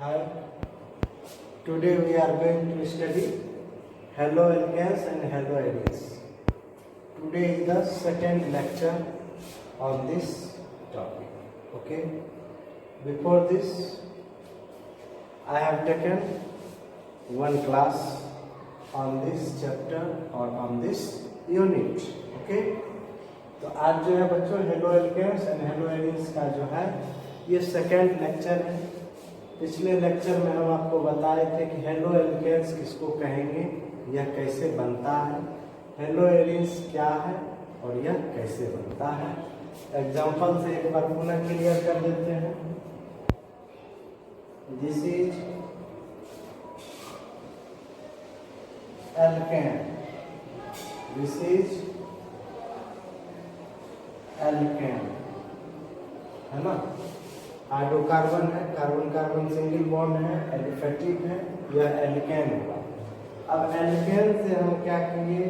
Hi, today we are going to study haloalkanes and haloarenes. Today is the second lecture on this topic. Okay, before this, I have taken one class on this chapter or on this unit. Okay, तो आज जो है बच्चों haloalkanes and haloarenes का जो है ये second lecture है। पिछले लेक्चर में हम आपको बताए थे कि हेलोएल्केन्स किसको कहेंगे, यह कैसे बनता है, हेलोएरीन्स क्या है और यह कैसे बनता है। एग्जाम्पल से एक बार पुनः क्लियर कर देते हैं। This is alkane, this is alkane, है ना। हाइड्रोकार्बन है, कार्बन कार्बन सिंगल बॉन्ड है, एलिफेटिक है, यह एल्केन होगा। अब एल्केन से हम क्या किए,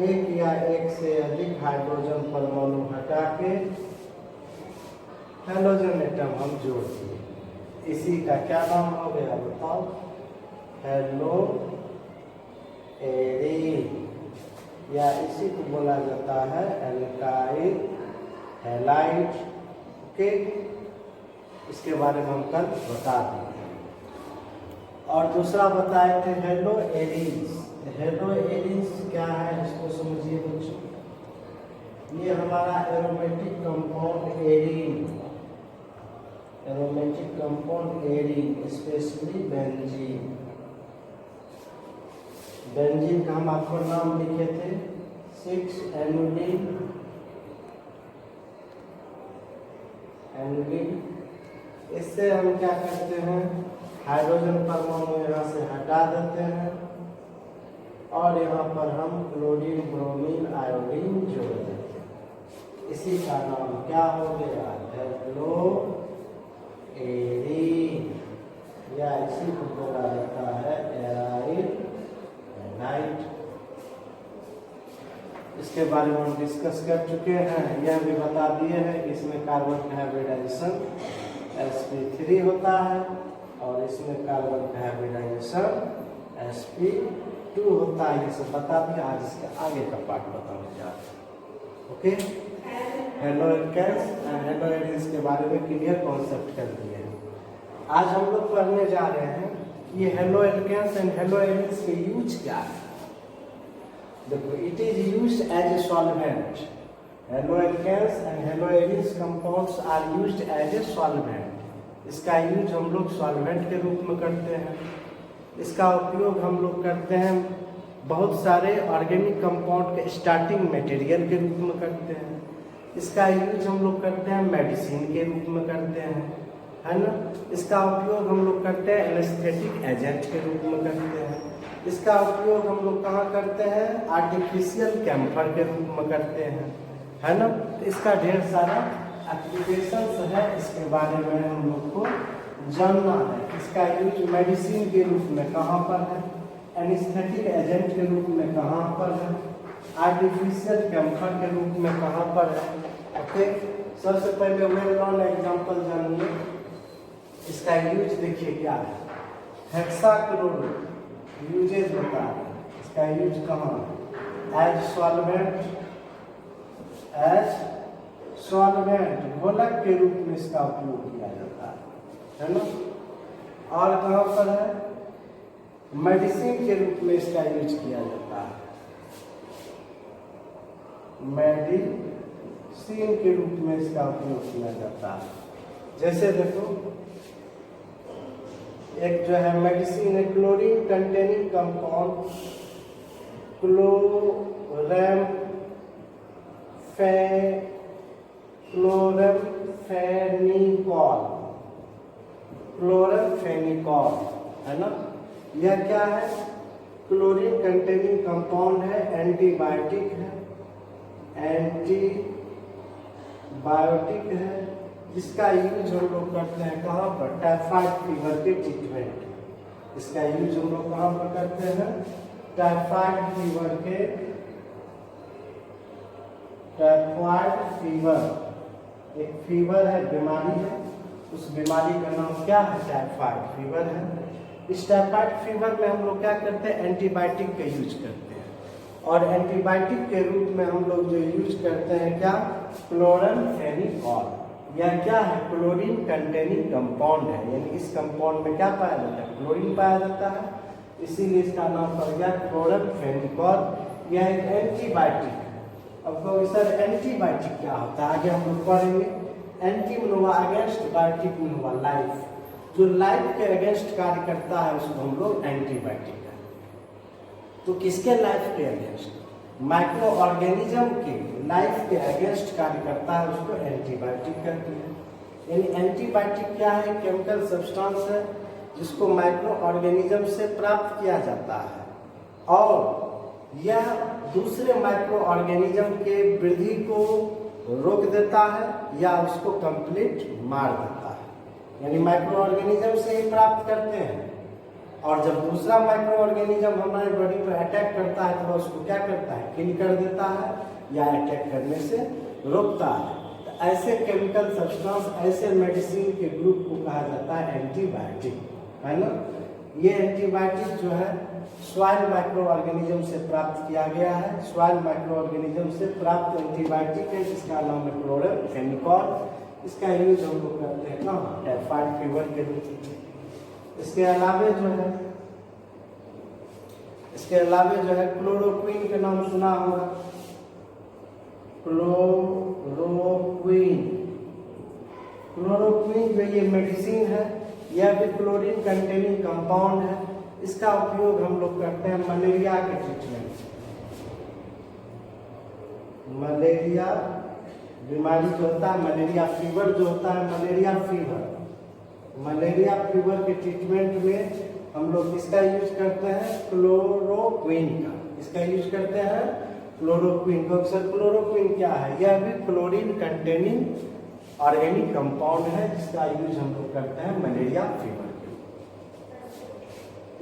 एक या एक से अधिक हाइड्रोजन परमाणु हटा के हेलोजन एटम हम जोड़ दिए। इसी का क्या नाम हो गया बताओ, हेलोएरीन, या इसी को बोला जाता है एल्काइल हैलाइड। ओके, इसके बारे में हम कल बता दिए। और दूसरा बताए थे हेलोएरीन्स। हेलोएरीन्स क्या है इसको समझिए बच्चों। ये हमारा aromatic compound arene, aromatic compound arene, specially benzene. Benzene का हम आपको नाम लिखे थे 6-एनुलिन, एनुलिन। इससे हम क्या करते हैं, हाइड्रोजन परमाणु यहाँ से हटा देते हैं और यहाँ पर हम क्लोरीन ब्रोमीन आयोडीन जोड़ देते हैं। इसी का नाम क्या हो गया, हेलोएरीन, या इसी को बोला जाता है एराइल हैलाइड। इसके बारे में हम डिस्कस कर चुके हैं। यह भी बता दिए हैं कि इसमें कार्बन का हाइब्रिडाइजेशन sp3 होता है और इसमें कार्बन का हाइब्रिडाइजेशन sp2 होता है। ये सब बता दिया। आज इसके आगे का पार्ट बताने जा रहे हैं। ओके, हेलोएल्केन्स एंड हेलोएरीन्स के बारे में क्लियर कॉन्सेप्ट कर दिए हैं। आज हम लोग पढ़ने जा रहे हैं कि ये हेलोएल्केन्स एंड हेलोएरीन्स के यूज क्या है। देखो, it is used as a solvent. Haloalkanes and haloarenes compounds are used as a solvent. इसका यूज हम लोग सॉल्वेंट के रूप में करते हैं। इसका उपयोग हम लोग करते हैं बहुत सारे ऑर्गेनिक कंपाउंड के स्टार्टिंग मटेरियल के रूप में करते हैं। इसका यूज हम लोग करते हैं मेडिसिन के रूप में करते हैं, है ना। इसका उपयोग हम लोग करते हैं एनेस्थेटिक एजेंट के रूप में करते हैं। इसका उपयोग हम लोग कहाँ करते हैं, आर्टिफिशियल कैम्फर के रूप में करते हैं, है ना। तो इसका ढेर सारा एप्लीकेशंस है, इसके बारे में हम लोग को जानना है। इसका यूज मेडिसिन के रूप में कहाँ पर है, एनेस्थेटिक एजेंट के रूप में कहाँ पर है, आर्टिफिशियल कैम्फर के रूप में कहाँ पर है। ओके, सबसे पहले वेल नोन एग्जाम्पल जानिए। इसका यूज देखिए क्या है, हेक्साक्लोरो यूजेज बता रहे हैं। इसका यूज कहाँ, एज सॉल्वेंट, एज सॉल्वेंट, घोलक के रूप में इसका उपयोग किया जाता है ना। और कहाँ पर है, मेडिसिन के रूप में इसका यूज किया जाता है, मेडिसिन के रूप में इसका उपयोग किया जाता है। जैसे देखो, एक जो है मेडिसिन है, क्लोरीन कंटेनिंग कंपाउंड क्लोरमफेनिकॉल, है ना। यह क्या है, क्लोरीन कंटेनिंग कंपाउंड है, एंटीबायोटिक है, एंटीबायोटिक है, जिसका यूज हम लोग करते हैं कहाँ पर, टाइफाइड फीवर के ट्रीटमेंट। इसका यूज हम लोग कहाँ पर करते हैं, टाइफाइड फीवर के, टाइफाइड फीवर एक फीवर है, बीमारी है, उस बीमारी का नाम क्या है? टाइफाइड फीवर है। इस टाइफाइड फीवर में हम लोग क्या करते हैं? एंटीबायोटिक का यूज करते हैं, और एंटीबायोटिक के रूप में हम लोग जो यूज करते हैं क्या? क्लोरामफेनिकॉल। यह क्या है? क्लोरीन कंटेनिंग कंपाउंड है, यानी इस कंपाउंड में क्या पाया जाता है? क्लोरीन पाया जाता है, इसीलिए इसका नाम पड़ गया क्लोरामफेनिकॉल। यह एक एंटीबायोटिक है। अब कहोगे सर एंटीबायोटिक क्या होता है? आगे हम लोग पढ़ेंगे। एंटी में हुआ अगेंस्ट, बायोटिक में हुआ लाइफ। जो लाइफ के अगेंस्ट कार्य करता है उसको हम लोग एंटीबायोटिक कहते हैं। तो किसके लाइफ के अगेंस्ट? माइक्रो ऑर्गेनिज्म के लाइफ के अगेंस्ट कार्य करता है उसको एंटीबायोटिक कहते हैं। यानी एंटीबायोटिक क्या है? केमिकल सब्सटेंस है जिसको माइक्रो ऑर्गेनिज्म से प्राप्त किया जाता है, और यह दूसरे माइक्रो ऑर्गेनिज्म के वृद्धि को रोक देता है या उसको कंप्लीट मार देता है। यानी माइक्रो ऑर्गेनिज्म से ही प्राप्त करते हैं, और जब दूसरा माइक्रो ऑर्गेनिज्म हमारे बॉडी पर अटैक करता है तो उसको क्या करता है? किल कर देता है या अटैक करने से रोकता है। तो ऐसे केमिकल सब्सटेंस, ऐसे मेडिसिन के ग्रुप को कहा जाता है एंटीबायोटिक, है ना। ये एंटीबायोटिक जो है सॉइल माइक्रो ऑर्गेनिज्म से प्राप्त किया गया है। सॉइल माइक्रो ऑर्गेनिज्म से प्राप्त एंटीबायोटिक है जिसका नाम है क्लोरामफेनिकॉल। इसका यूज हम लोग करते हैं कहाँ? टाइफाइड फीवर के रूप में। इसके अलावे जो है क्लोरोक्विन के नाम सुना होगा। क्लोरोक्विन जो ये मेडिसिन है, यह भी क्लोरीन कंटेनिंग कंपाउंड है। इसका उपयोग हम लोग करते हैं मलेरिया के ट्रीटमेंट। मलेरिया बीमारी जो होता है, मलेरिया फीवर जो होता है, मलेरिया फीवर के ट्रीटमेंट में हम लोग किसका यूज करते हैं? क्लोरोक्विन का। इसका यूज करते हैं क्लोरोक्विन को। अक्सर क्लोरोक्विन क्या है? यह भी क्लोरीन कंटेनिंग ऑर्गेनिक कंपाउंड है जिसका यूज हम लोग करते हैं मलेरिया फीवर के।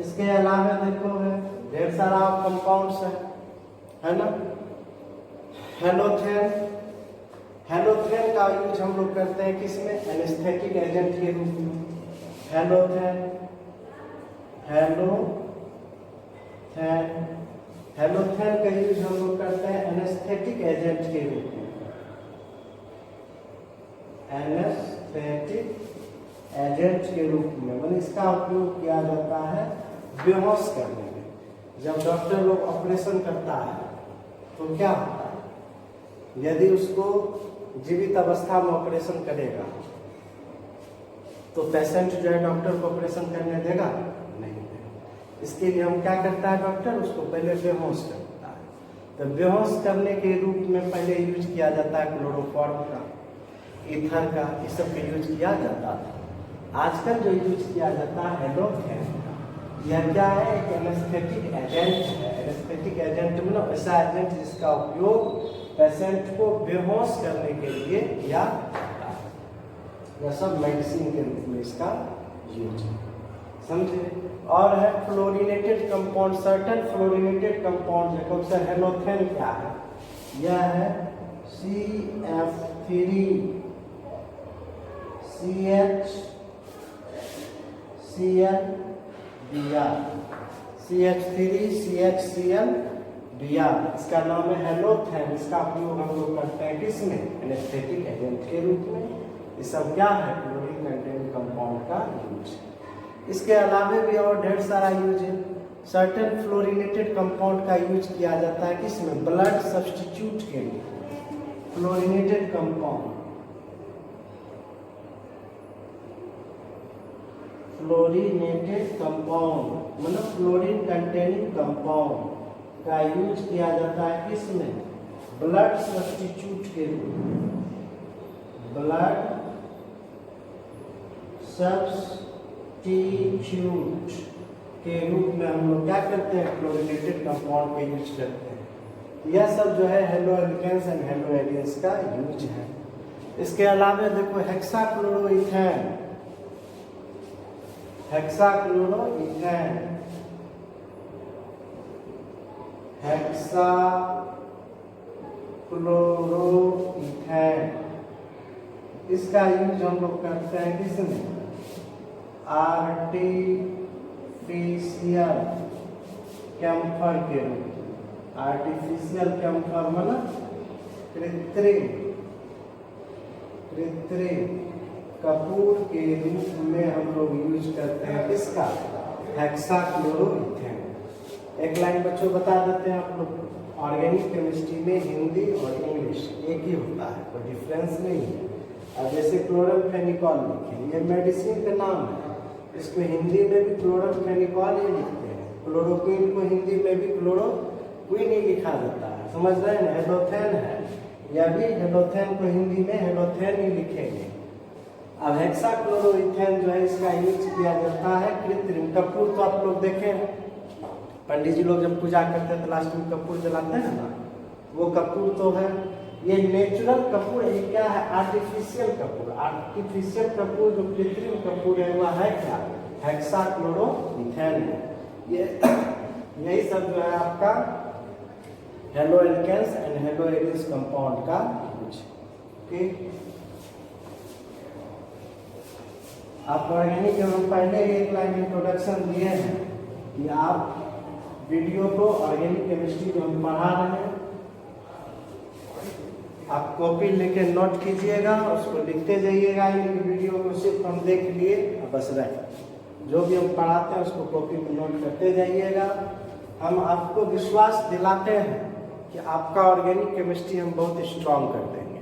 इसके अलावा देखो है ढेर सारा कंपाउंड्स है ना। हेलोथेन का यूज हम लोग करते हैं किसमें? एनेस्थेटिक एजेंट के रूप में। हेलोथेन का यूज हम लोग करते हैं एनेस्थेटिक एजेंट के रूप में। एनेस्थेटिक एजेंट के रूप में मतलब इसका उपयोग किया जाता है बेहोश करने में। जब डॉक्टर लोग ऑपरेशन करता है तो क्या होता है? यदि उसको जीवित अवस्था में ऑपरेशन करेगा तो पेशेंट जो है डॉक्टर को ऑपरेशन करने देगा? नहीं देगा। इसके लिए हम क्या करता है डॉक्टर? उसको पहले बेहोश करता है। तो बेहोश करने के रूप में पहले यूज किया जाता है क्लोरोफॉर्म का, ईथर का, इस सब का यूज किया जाता था। आजकल जो यूज किया जाता है हेलोथेन का, यह क्या है? एक एनेस्थेटिक एजेंट है। एनेस्थेटिक एजेंट मतलब ऐसा एजेंट जिसका उपयोग पेशेंट को बेहोश करने के लिए किया जाता है। यह सब मेडिसिन के रूप में इसका यूज है, समझे। और है fluorinated compound. Certain fluorinated compound है। कौन सा? हेलोथेन क्या है? यह है CF3 CH3CHCl Br। इसका नाम है हेलोथेन। इसका उपयोग हम लोग करते हैं किसमें? एनेस्थेटिक एजेंट के रूप में। ये सब क्या है? क्लोरीन कंटेनिंग कंपाउंड का यूज है। इसके अलावा भी और ढेर सारा यूज है। सर्टेन फ्लोरिनेटेड कंपाउंड का यूज किया जाता है किसमें? ब्लड सब्स्टिट्यूट के लिए। फ्लोरिनेटेड कंपाउंड, फ्लोरिनेटेड कंपाउंड मतलब फ्लोरीन कंटेनिंग कंपाउंड का यूज किया जाता है किसमें? ब्लड सब्स्टिट्यूट के रूप में। ब्लड सब्स्टिट्यूट के रूप में हम लोग क्या करते हैं? फ्लोरिनेटेड कंपाउंड का यूज करते हैं। यह सब जो है हेलोएल्केन्स एंड हेलोएलियंस का यूज है। इसके अलावा देखो हेक्साक्लोरोइथेन, हेक्साक्लोरोइथेन, हेक्साक्लोरोइथेन इसका यूज हम लोग करते हैं किसमें? आर्टिफिशियल कैम्फर के रूप में। आर्टिफिशियल कैम्फर मतलब कृत्रिम कपूर के रूप में हम लोग यूज करते हैं किसका? हेक्साक्लोरोइथेन। एक लाइन बच्चों बता देते हैं आप लोग, ऑर्गेनिक केमिस्ट्री में हिंदी और इंग्लिश एक ही होता है, कोई डिफरेंस नहीं है। अब जैसे क्लोरमफेनिकॉल लिखे, ये मेडिसिन का नाम है, इसको हिंदी में भी क्लोरमफेनिकॉल ही लिखते हैं। क्लोरोक्विन को हिंदी में भी क्लोरोक्विन ही लिखा जाता है, समझ रहे हैं? हेलोथेन है, यह भी हेलोथेन को हिंदी में हेलोथेन ही लिखेंगे। अब हेक्साक्लोरोइथेन जो है इसका यूज किया जाता है कृत्रिम कपूर। तो आप लोग देखें पंडित जी लोग जब पूजा करते हैं तो लास्ट में कपूर जलाते हैं ना, वो कपूर तो है। ये नेचुरल कपूर, ये क्या है? आर्टिफिशियल कपूर। आर्टिफिशियल कपूर जो कृत्रिम कपूर है वह है क्या? हेक्साक्लोरोइथेन है। ये यही सब जो है आपका halo alkanes and halo arenes compound का यूज। ठीक, आप ऑर्गेनिक हम पहले एक लाइन इंट्रोडक्शन दिए हैं कि आप वीडियो को ऑर्गेनिक केमिस्ट्री जो हम पढ़ा रहे हैं आप कॉपी लेके नोट कीजिएगा, उसको लिखते जाइएगा। वीडियो को सिर्फ हम देख लिए बस रहे, जो भी हम पढ़ाते हैं उसको कॉपी में नोट करते जाइएगा। हम आपको विश्वास दिलाते हैं कि आपका ऑर्गेनिक केमिस्ट्री हम बहुत स्ट्रांग कर देंगे,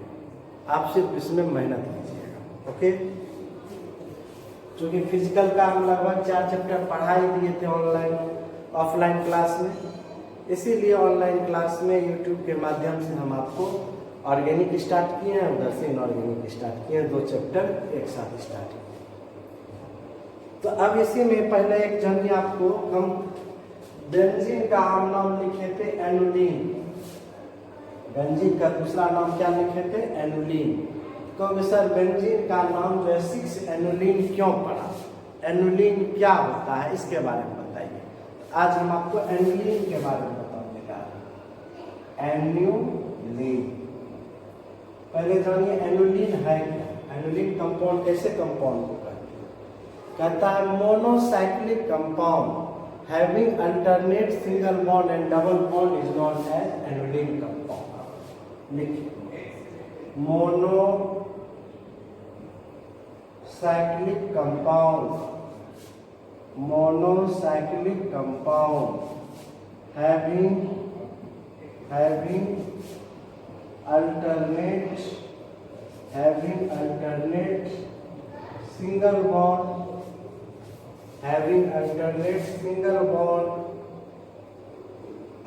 आप सिर्फ इसमें मेहनत कीजिएगा। ओके, क्योंकि फिजिकल का हम लगभग 4 चैप्टर पढ़ा ही दिए थे ऑनलाइन ऑफलाइन क्लास में, इसीलिए ऑनलाइन क्लास में यूट्यूब के माध्यम से हम आपको ऑर्गेनिक स्टार्ट किए हैं, उधर से इनऑर्गेनिक स्टार्ट किए हैं, 2 चैप्टर एक साथ स्टार्ट किए। तो अब इसी में पहले एक जानिए आपको, हम बेंजीन का आम नाम लिखे थे एनुलीन। बेंजीन का दूसरा नाम क्या लिखे थे? एनुलीन। तो सर बेंजीन का नाम जो है 6 एनुलीन क्यों पड़ा? एनुलीन क्या होता है इसके बारे में बताइए। आज हम आपको एनुलीन के बारे में बताने जा रहे हैं। एनुलीन पहले जानिए एनुलीन है क्या? एनुलीन कंपाउंड कैसे कंपाउंड को कहते हैं? कहता है monocyclic compound having alternate single bond and double bond is known as annulene compound. लिखिए, monocyclic compound having alternate single bond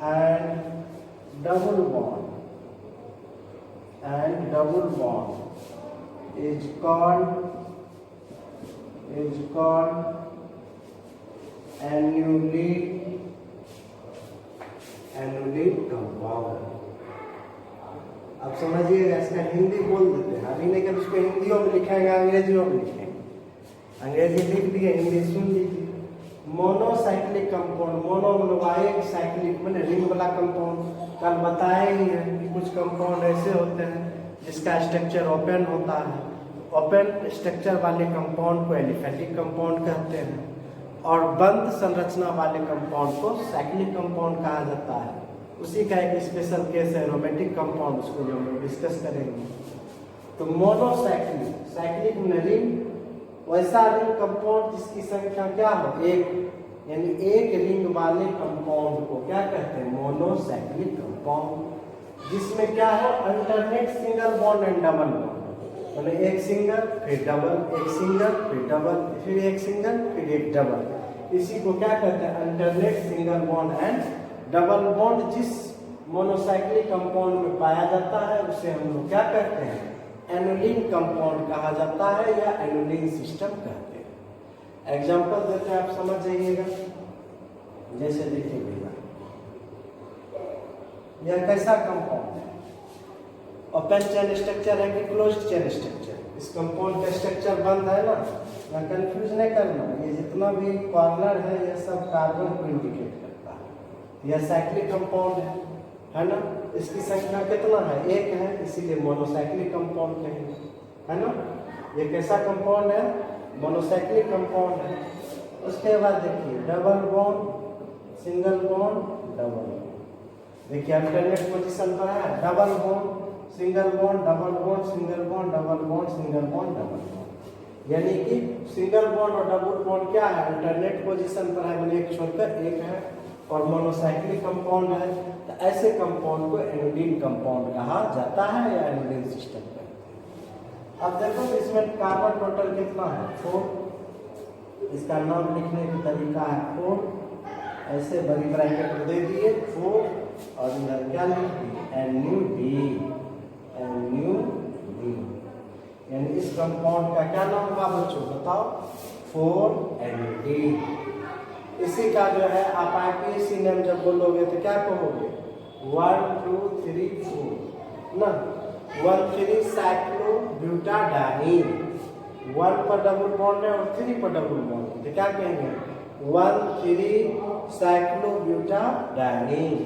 and double bond is called annulene compound. अब समझिएगा, इसका हिंदी बोल देते हैं, अभी नहीं कर उसको हिंदियों में लिखेंगे, अंग्रेजियों में लिखेंगे। अंग्रेजी लिख दिए, हिंदी सुन लीजिए। मोनोसाइक्लिक कंपाउंड, मोनो मतलब एक, साइक्लिक मतलब रिंग वाला कंपाउंड। कल बताए ही है कि कुछ कंपाउंड ऐसे होते हैं जिसका स्ट्रक्चर ओपन होता है, ओपन स्ट्रक्चर वाले कंपाउंड को एलिफेटिक कंपाउंड कहते हैं, और बंद संरचना वाले कंपाउंड को साइक्लिक कंपाउंड कहा जाता है। उसी का एक स्पेशल केस है एरोमेटिक कंपाउंड, उसको जो हम लोग डिस्कस करेंगे। तो मोनोसाइक्लिक, साइक्लिक में रिंग, वैसा रिंग कंपाउंड जिसकी संख्या क्या हो? 1, यानी एक रिंग वाले कंपाउंड को क्या कहते हैं? Monocyclic compound. जिसमें क्या है? Alternate single bond and double bond, मतलब एक सिंगल फिर डबल, एक सिंगल फिर डबल, फिर एक सिंगल फिर एक डबल। इसी को क्या कहते हैं? Alternate single bond and double bond. जिस मोनोसाइक्लिक कंपाउंड में पाया जाता है उसे हम लोग क्या कहते हैं? एनुलीन कंपाउंड कहा जाता है या एनुलीन सिस्टम कहते हैं। एग्जाम्पल देते हैं, आप समझ जाइएगा। जैसे देखिए भैया, यह कैसा कंपाउंड है? ओपन चेन स्ट्रक्चर है कि क्लोज्ड चेन स्ट्रक्चर? इस कंपाउंड का स्ट्रक्चर बंद है ना, या कंफ्यूज नहीं करना। ये जितना भी कॉर्नर है ये सब कार्बन को इंडिकेट करता है। यह साइक्लिक कंपाउंड है ना? इसकी संख्या कितना है? 1 है, इसीलिए मोनोसाइक्लिक कंपाउंड कहेंगे। है ना। ये कैसा कंपाउंड है? मोनोसाइक्लिक कंपाउंड है। उसके बाद देखिए double bond single bond double bond. देखिए अल्टरनेट पोजीशन पर है, double bond single bond double bond single bond double bond single bond double bond. यानी कि सिंगल बॉन्ड और डबल बॉन्ड क्या है? अल्टरनेट पोजीशन पर है, मैंने एक छोड़कर एक है और मोनोसाइक्लिक कंपाउंड है। तो ऐसे कंपाउंड को एनोडीन कंपाउंड कहा जाता है या एनोडीन सिस्टम कहते हैं। अब देखो इसमें कार्बन टोटल कितना है? 4। इसका नाम लिखने का तरीका है 4। ऐसे बड़ी ब्रैकेट में दे दिए 4 और इधर क्या लिख दिए? NuD। यानी इस कंपाउंड का क्या नाम होगा बच्चों बताओ? 4NuD। इसी का जो है आप आईपीएसी नेम जब बोलोगे तो क्या कहोगे? 1 2 3 4 ना। 1,3 साइक्लोब्यूटाडाइन। 1 पर डबल बॉन्ड है और 3 पर डबल बॉन्ड है तो क्या कहेंगे? 1,3 साइक्लोब्यूटाडाइन।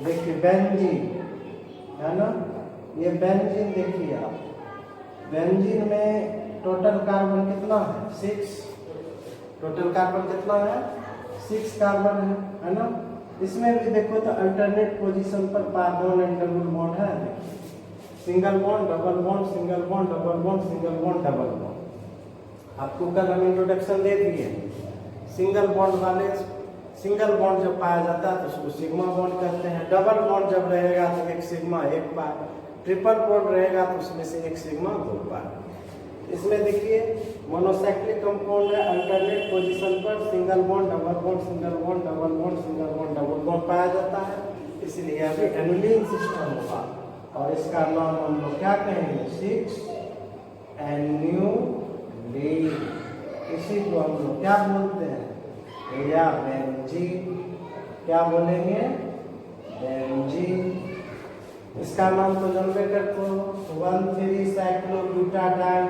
देखिए बेंजीन है ना, ये बेंजीन देखिए आप, बेंजीन में टोटल कार्बन कितना है? 6। टोटल कार्बन कितना है? 6 कार्बन है ना। इसमें भी देखो तो अल्टरनेट पोजीशन पर कार्बन एंड डबल बॉन्ड है। Single bond double bond single bond double bond single bond double bond. आपको कल हम इंट्रोडक्शन दे दिए। सिंगल बॉन्ड वाले सिंगल बॉन्ड जब पाया जाता है तो उसको सिग्मा बॉन्ड कहते हैं। डबल बॉन्ड जब रहेगा तो एक सिग्मा 1 पाई। ट्रिपल बॉन्ड रहेगा तो उसमें से 1 सिग्मा 2 पाई। इसमें देखिए मोनोसाइक्लिक कंपाउंड है, अल्टरनेट पोजीशन पर single bond double bond single bond double bond single bond double bond पाया जाता है, इसलिए अभी एनुलिन सिस्टम होगा। और इसका नाम हम लोग क्या कहेंगे? 6NuD। इसी को हम लोग क्या बोलते हैं? या बेंजीन। क्या बोलेंगे? बेंजीन। इसका नाम तो जानते करते हो, 1,3 cyclobutadiene.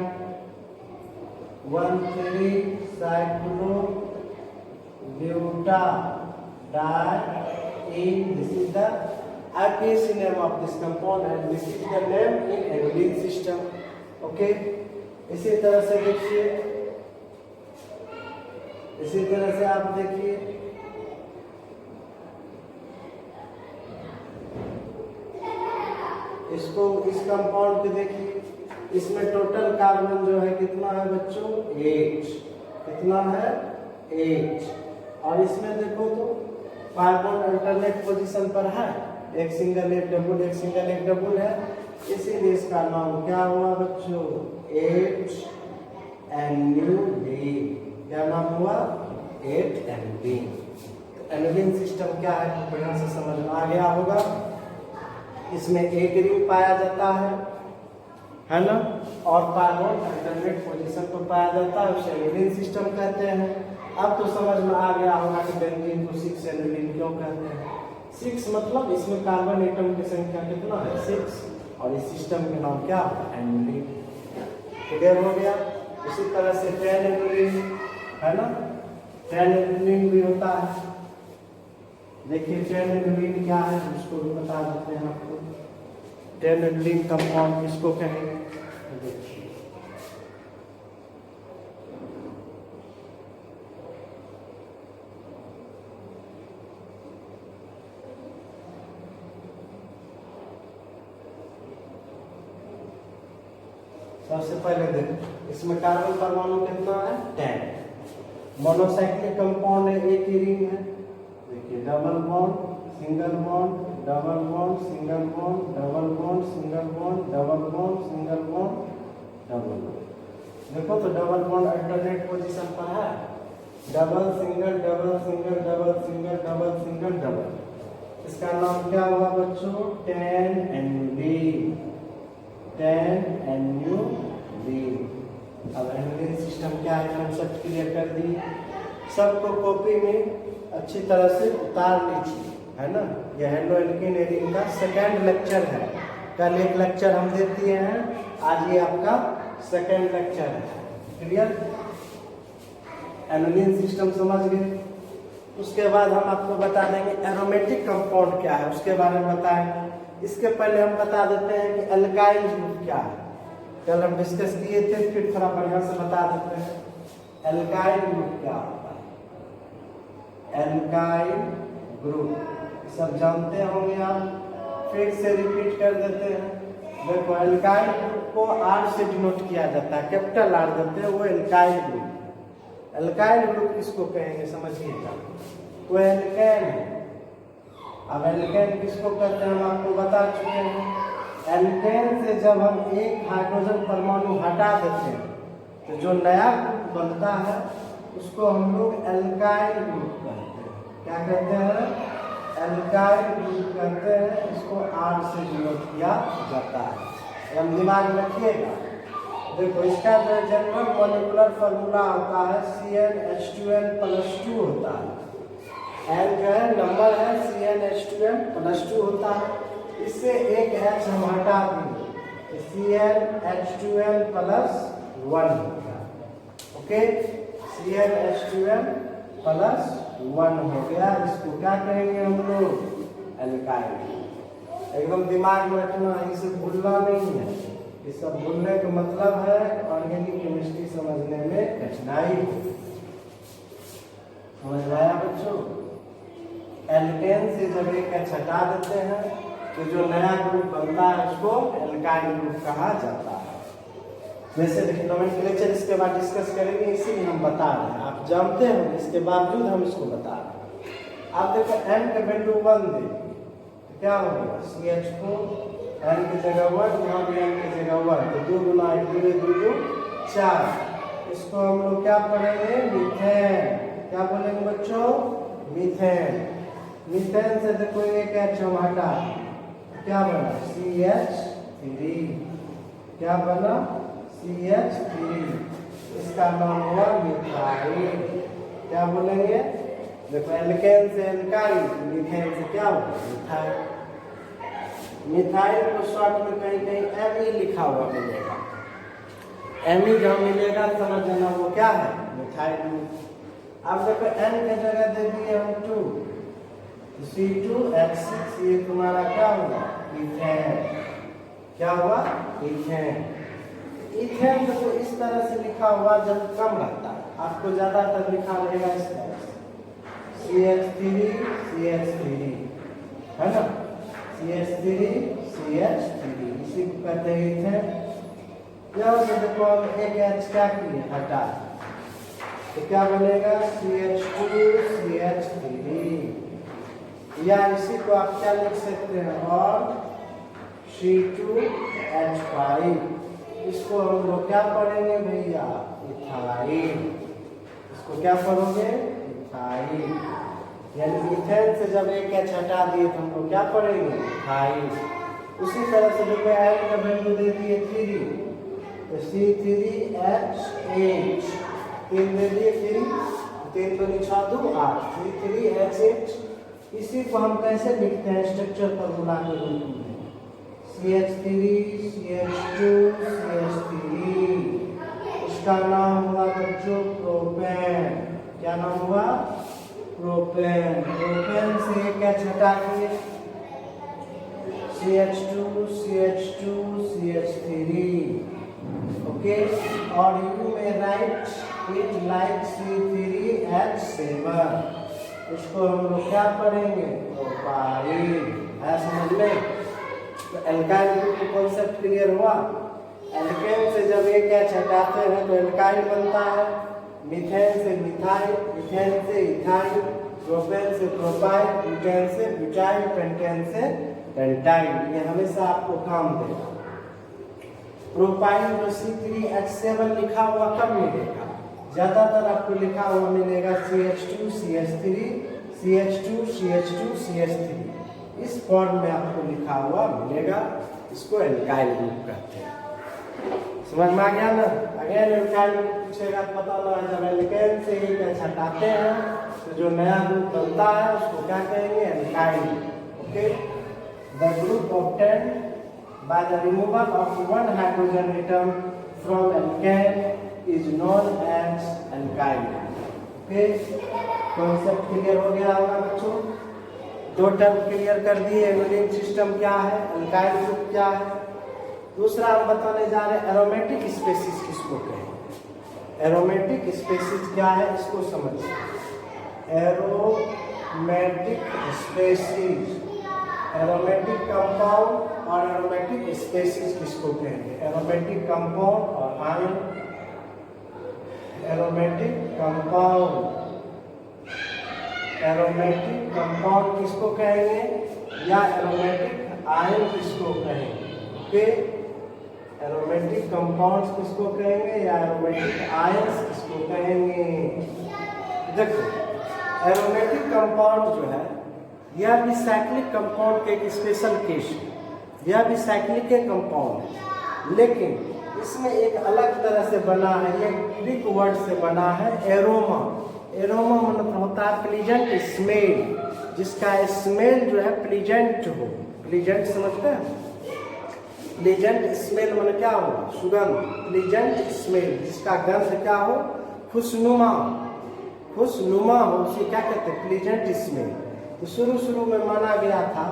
1,3 cyclobutadiene. This is the IPAC name of this compound and this is the name in annulene system. Okay? इसी तरह से देखिए, इसी तरह से आप देखिए इसको, इस कंपाउंड को देखिए, इसमें टोटल कार्बन जो है कितना है बच्चों? 8। कितना है? 8। और इसमें देखो तो कार्बन अल्टरनेट पोजीशन पर है, एक सिंगल एक डबल एक सिंगल एक डबल है, इसीलिए इसका नाम क्या हुआ बच्चों? 8NuD। क्या नाम हुआ? 8NuD। एनुलिन सिस्टम क्या है बढ़िया से समझ में आ गया होगा। इसमें एक रिंग पाया जाता है ना, और कार्बन अल्टरनेट पोजीशन पर पाया जाता है, उसे एनुलिन सिस्टम कहते हैं। अब तो समझ में आ गया होगा कि बेंजीन को 6 एनुलिन क्यों कहते हैं। 6 मतलब इसमें कार्बन एटम की संख्या कितना है? 6। और इस सिस्टम का नाम क्या है? एनुलिन। क्लियर हो गया। इसी तरह से 10 एनुलिन है ना, 10 एनुलिन भी होता है। देखिए 10 एनुलिन क्या है उसको भी बता देते हैं आपको। 10 एनुलिन कंपाउंड किसको कहेंगे? देखिए सबसे पहले देखो इसमें कार्बन परमाणु कितना है? 10। मोनोसाइक्लिक कंपाउंड है, एक ही रिंग है। देखिए double bond single bond double bond single bond double bond single bond double bond single bond double bond. देखो तो डबल बॉन्ड अल्टरनेट पोजीशन पर है, double single double single double single double single double. इसका नाम क्या हुआ बच्चों? 10NuD। 10NuD। अब एनुलिन सिस्टम क्या है कंसेप्ट क्लियर कर दिए। सबको कॉपी में अच्छी तरह से उतार लीजिए, है ना। यह हेलो एल्किन एरिन का सेकेंड लेक्चर है। कल एक लेक्चर हम दे दिए हैं, आज ये आपका सेकेंड लेक्चर है। क्लियर? एनुलिन सिस्टम समझ गए। उसके बाद हम आपको बता देंगे एरोमेटिक कंपाउंड क्या है, उसके बारे में बताएंगे। इसके पहले हम बता देते हैं कि अल्काइल ग्रुप क्या है। कल हम डिस्कस किए थे, फिर थोड़ा बढ़िया से बता देते हैं। एल्काइल ग्रुप क्या होता है? एल्काइल ग्रुप सब जानते होंगे आप, फिर से रिपीट कर देते हैं। देखो एल्काइल ग्रुप को आर से डिनोट किया जाता है, कैपिटल आर देते हैं, वो एल्काइल ग्रुप। एल्काइल ग्रुप किसको कहेंगे समझिएगा, वो एल्केन है। अब एल्केन किसको कहते हैं हम आपको बता चुके हैं। एल्केन से जब हम एक हाइड्रोजन परमाणु हटा देते हैं तो जो नया ग्रुप बनता है उसको हम लोग एल्काइल ग्रुप कहते हैं। क्या कहते हैं? एल्काइल ग्रुप कहते हैं। इसको आर से डिनोट किया जाता है, हम दिमाग में रखिएगा। देखो इसका जो जनरल मॉलिक्यूलर फार्मूला होता है CnH2n+2 होता है। एल जो है नंबर है, CnH2n+2 होता है। इससे एक H हम हटा देंगे, CnH2n+1 होगा। ओके, CnH2n+1 हो गया। इसको क्या कहेंगे हम लोग? एल्काइल। एकदम दिमाग में रखना, इसे भूलना नहीं है। ये सब भूलने का मतलब है ऑर्गेनिक केमिस्ट्री समझने में कठिनाई। समझ में आया बच्चों? एल्केन से जब एक H हटा देते हैं तो जो नया ग्रुप बनता है उसको एल्काइल ग्रुप कहा जाता है। वैसे नोमेनक्लेचर इसके बाद डिस्कस करेंगे, इसीलिए हम बता रहे हैं। आप जानते हो, इसके बावजूद हम इसको बता रहे हैं। आप देखो n का वैल्यू 1 दे, क्या हो गया? CH4, n की जगह 1, यहाँ भी n की जगह 1, तो 2 गुना 1 2 2 4। इसको हम लोग क्या पढ़ेंगे? मीथेन। क्या बोलेंगे बच्चों? मीथेन। मीथेन से देखो एक H हम हटा, क्या बना? CH3। क्या बना? CH3। इसका नाम हुआ मिथाइल। क्या बोलेंगे? देखो एल्केन से एल्काइल, मीथेन से क्या हुआ? मिथाइल। मिथाइल को शॉर्ट में कहीं कहीं Me लिखा हुआ मिलेगा। Me जहाँ मिलेगा समझ जाना वो क्या है? मिथाइल। अब देखो N की जगह दे दिए हम 2, C2H6, ये तुम्हारा क्या हुआ? इथेन। क्या हुआ? इथेन। इथेन देखो इस तरह से लिखा हुआ जब कम रहता है, आपको ज्यादातर लिखा रहेगा इस तरह से, CH3 CH3, है ना? CH3 CH3, इसी को कहते हैं इथेन। यहाँ से देखो हम एक H क्या किए? हटा, तो क्या बनेगा? CH2 CH3। या इसी को आप क्या लिख सकते हैं? और C2H5। इसको हम लोग क्या पढ़ेंगे भैया? इथाइल। इसको क्या पढ़ोगे? इथाइल। यानी इथेन से जब एक H हटा दिए तो हम लोग क्या पढ़ेंगे? इथाइल। उसी तरह से जो N का वैल्यू दे दिए 3, तो C3H8, 3 दे दिए 3, 3 को निछा दो 8, C3H8। इसी को हम कैसे लिखते हैं? स्ट्रक्चर फार्मूला के रूप में, CH3 CH2 CH3। इसका नाम हुआ बच्चों प्रोपेन। क्या नाम हुआ? प्रोपेन। प्रोपेन से एक H हटा दिए, CH2 CH2 CH3। ओके, और यू में राइट इट लाइक C3H7। इसको हम लोग क्या पढ़ेंगे? प्रोपाइल। है समझ में? तो एल्काइल ग्रुप का कॉन्सेप्ट क्लियर हुआ। एल्केन से जब एक H हटाते हैं तो एल्काइल बनता है, मीथेन से मिथाइल, इथेन से इथाइल, प्रोपेन से प्रोपाइल, ब्यूटेन से ब्यूटाइल, पेंटेन से पेंटाइल। ये हमेशा आपको काम देगा। प्रोपाइल जो C3H7 लिखा हुआ कब मिलेगा? ज्यादातर आपको लिखा हुआ मिलेगा CH2 CH3 CH2 CH2 CH3। इस फॉर्म में आपको लिखा हुआ मिलेगा। इसको एल्काइल ग्रुप कहते हैं। समझ में आ गया ना? अगेन एल्काइल ग्रुप पूछेगा तो बताना, जब एल्केन से एक H हटाते हैं तो जो नया ग्रुप बनता है उसको क्या कहेंगे? Alkyl. Okay, the group obtained by the removal of one hydrogen atom from alkane is known as alkyl. Okay, concept clear हो गया होगा बच्चों? 2 टर्म क्लियर कर दिए। एनोनिम सिस्टम क्या है? अल्काइल ग्रुप क्या है? दूसरा हम बताने जा रहे हैं एरोमेटिक स्पेसीज किसको कहें। एरोमेटिक स्पेसीज क्या है इसको समझिए। एरोमेटिक स्पेसीज, एरोमेटिक कंपाउंड और एरोमेटिक स्पेसीज किसको कहेंगे। एरोमेटिक कंपाउंड और ion, aromatic compound, aromatic compound किसको कहेंगे या एरोमेटिक आयन किसको कहेंगे। ओके, एरोमेटिक कंपाउंड्स किसको कहेंगे या एरोमेटिक आयंस किसको कहेंगे। देखो एरोमेटिक कंपाउंड जो है यह भी साइक्लिक कंपाउंड के एक स्पेशल केस है, यह भी साइक्लिक के कंपाउंड है, लेकिन इसमें एक अलग तरह से बना है, ये ग्रीक वर्ड से बना है एरोमा। एरोमा मतलब होता है प्लीजेंट स्मेल, जिसका स्मेल जो है प्लीजेंट हो। प्लीजेंट समझते हैं, प्लीजेंट स्मेल मतलब क्या हो, सुगंध। प्लीजेंट स्मेल जिसका गंध क्या हो, खुशनुमा, खुशनुमा हो, उसे क्या कहते हैं प्लीजेंट स्मेल। तो शुरू में माना गया था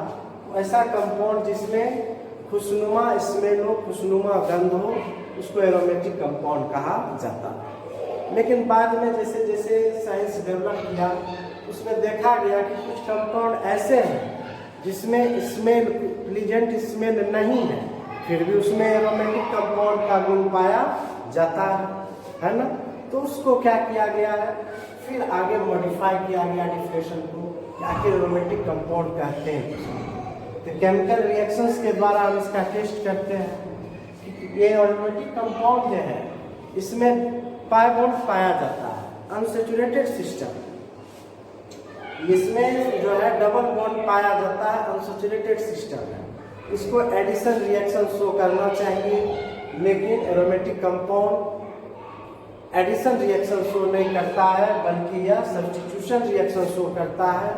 ऐसा कंपाउंड जिसमें खुशनुमा स्मेल हो, खुशनुमा गंध हो, उसको एरोमेटिक कंपाउंड कहा जाता है। लेकिन बाद में जैसे जैसे साइंस डेवलप किया उसमें देखा गया कि कुछ कंपाउंड ऐसे हैं जिसमें स्मेल प्लीजेंट स्मेल नहीं है, फिर भी उसमें एरोमेटिक कंपाउंड का गुण पाया जाता है ना। तो उसको क्या किया गया है, फिर आगे मॉडिफाई किया गया डिफिनेशन को कि आखिर एरोमेटिक कंपाउंड कहते हैं। तो केमिकल रिएक्शंस के द्वारा हम इसका टेस्ट करते हैं कि ये एरोमेटिक कंपाउंड जो है इसमें पाई बॉन्ड पाया जाता है, अनसैचुरेटेड सिस्टम, इसमें जो है डबल बॉन्ड पाया जाता है, अनसैचुरेटेड सिस्टम है। इसको एडिशन रिएक्शन शो करना चाहिए, लेकिन aromatic compound addition reaction show नहीं करता है, बल्कि यह सब्स्टिट्यूशन रिएक्शन शो करता है।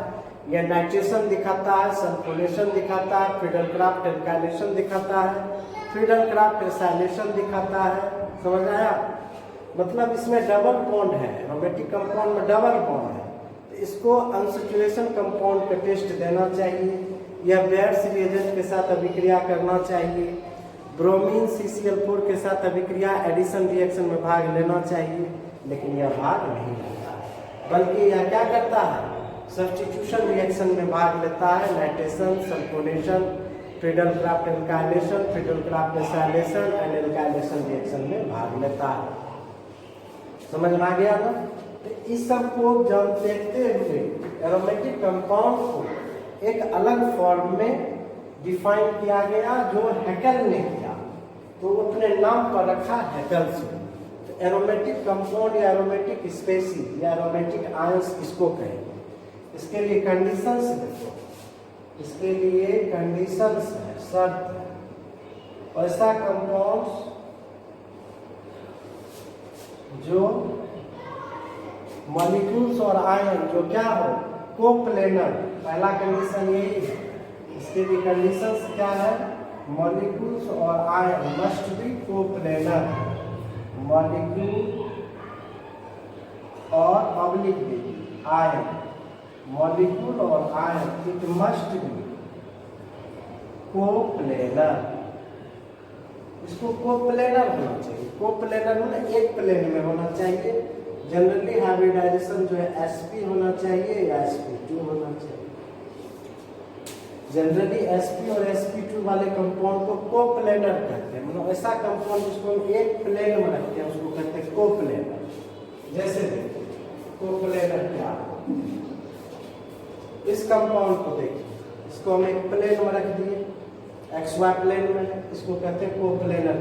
यह नाइट्रेशन दिखाता है, सल्फोनेशन दिखाता है, फ्रीडल-क्राफ्ट एल्काइलेशन दिखाता है, फ्रीडल-क्राफ्ट एसाइलेशन दिखाता है। समझ आया, मतलब इसमें डबल बॉन्ड है, एरोमेटिक कंपाउंड में डबल बॉन्ड है। तो इसको अनसैचुरेशन कंपाउंड का टेस्ट देना चाहिए, यह बेयर्स रिएजेंट के साथ अभिक्रिया करना चाहिए, ब्रोमीन CCl4 के साथ अभिक्रिया एडिशन रिएक्शन में भाग लेना चाहिए, लेकिन यह भाग नहीं लेता है, बल्कि यह क्या करता है, सब्स्टिट्यूशन रिएक्शन में भाग लेता है। Nitration, sulphonation, Friedel-Crafts alkylation, Friedel-Crafts acylation and alkylation reaction में भाग लेता है। समझ में आ गया ना। तो इस सब को जब देखते हुए एरोमेटिक कंपाउंड को एक अलग फॉर्म में डिफाइन किया गया जो हैकेल ने किया, तो अपने नाम पर रखा हैकेल से। तो एरोमेटिक कंपाउंड या एरोमेटिक स्पेसीज या एरोमेटिक आयंस किसको कहेंगे। इसके लिए कंडीशंस देखो, इसके लिए कंडीशंस है, शर्त है। ऐसा कंपाउंड जो मॉलिक्यूल्स और आयन जो क्या हो, कोप्लेनर, पहला कंडीशन यही है। इसके लिए कंडीशंस क्या है, मॉलिक्यूल्स और ion must be coplanar, molecule और पब्लिक भी आयन, मॉलिक्यूल और ion it must be coplanar. इसको कोप्लेनर होना चाहिए, कोप्लेनर में एक प्लेन में होना चाहिए। जनरली हाइब्रिडाइजेशन जो है sp होना चाहिए या sp2 होना चाहिए। जनरली sp और sp2 वाले कंपाउंड को कोप्लेनर कहते हैं, मतलब ऐसा कंपाउंड जिसको हम एक प्लेन में रखते हैं उसको कहते हैं कोप्लेनर। जैसे देखिए कोप्लेनर क्या है, इस कंपाउंड को देखिए, इसको हम एक प्लेन में रख दिए, XY प्लेन में, इसको कहते हैं कोप्लेनर।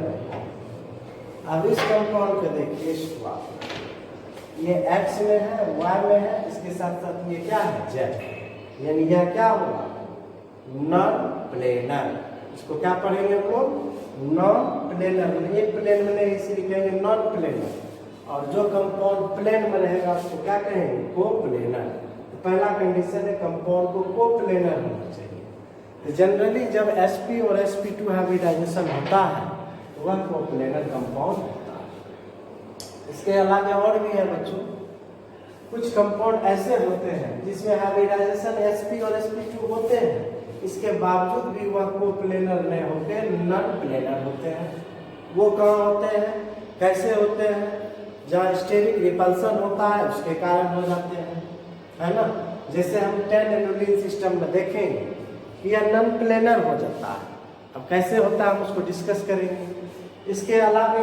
अब इस कंपाउंड को देखिए, ये x में है, y में है, इसके साथ साथ ये क्या है z, यानी यह क्या होगा, नॉन प्लेनर। इसको क्या पढ़ेंगे हम लोग, नॉन प्लेनर। एक प्लेन में नहीं, इसलिए कहेंगे नॉन प्लेनर। और जो कंपाउंड प्लेन में रहेगा उसको क्या कहेंगे, कोप्लेनर। तो पहला कंडीशन है कंपाउंड को कोप्लेनर होना चाहिए। तो जनरली जब sp और sp2 हाइब्रिडाइजेशन होता है तो वह कोप्लेनर कंपाउंड होता है। इसके अलावा और भी है बच्चों, कुछ कंपाउंड ऐसे होते हैं जिसमें हाइब्रिडाइजेशन sp और sp2 होते हैं, इसके बावजूद भी वह कोप्लेनर नहीं होते, नॉन प्लेनर होते हैं। वो कहाँ होते हैं, कैसे होते हैं? जहाँ स्टेरिक रिपल्सन होता है उसके कारण हो जाते हैं, है ना। जैसे हम 10 एनुलिन सिस्टम में देखेंगे कि यह नॉन प्लेनर हो जाता है। अब कैसे होता है हम उसको डिस्कस करेंगे। इसके अलावा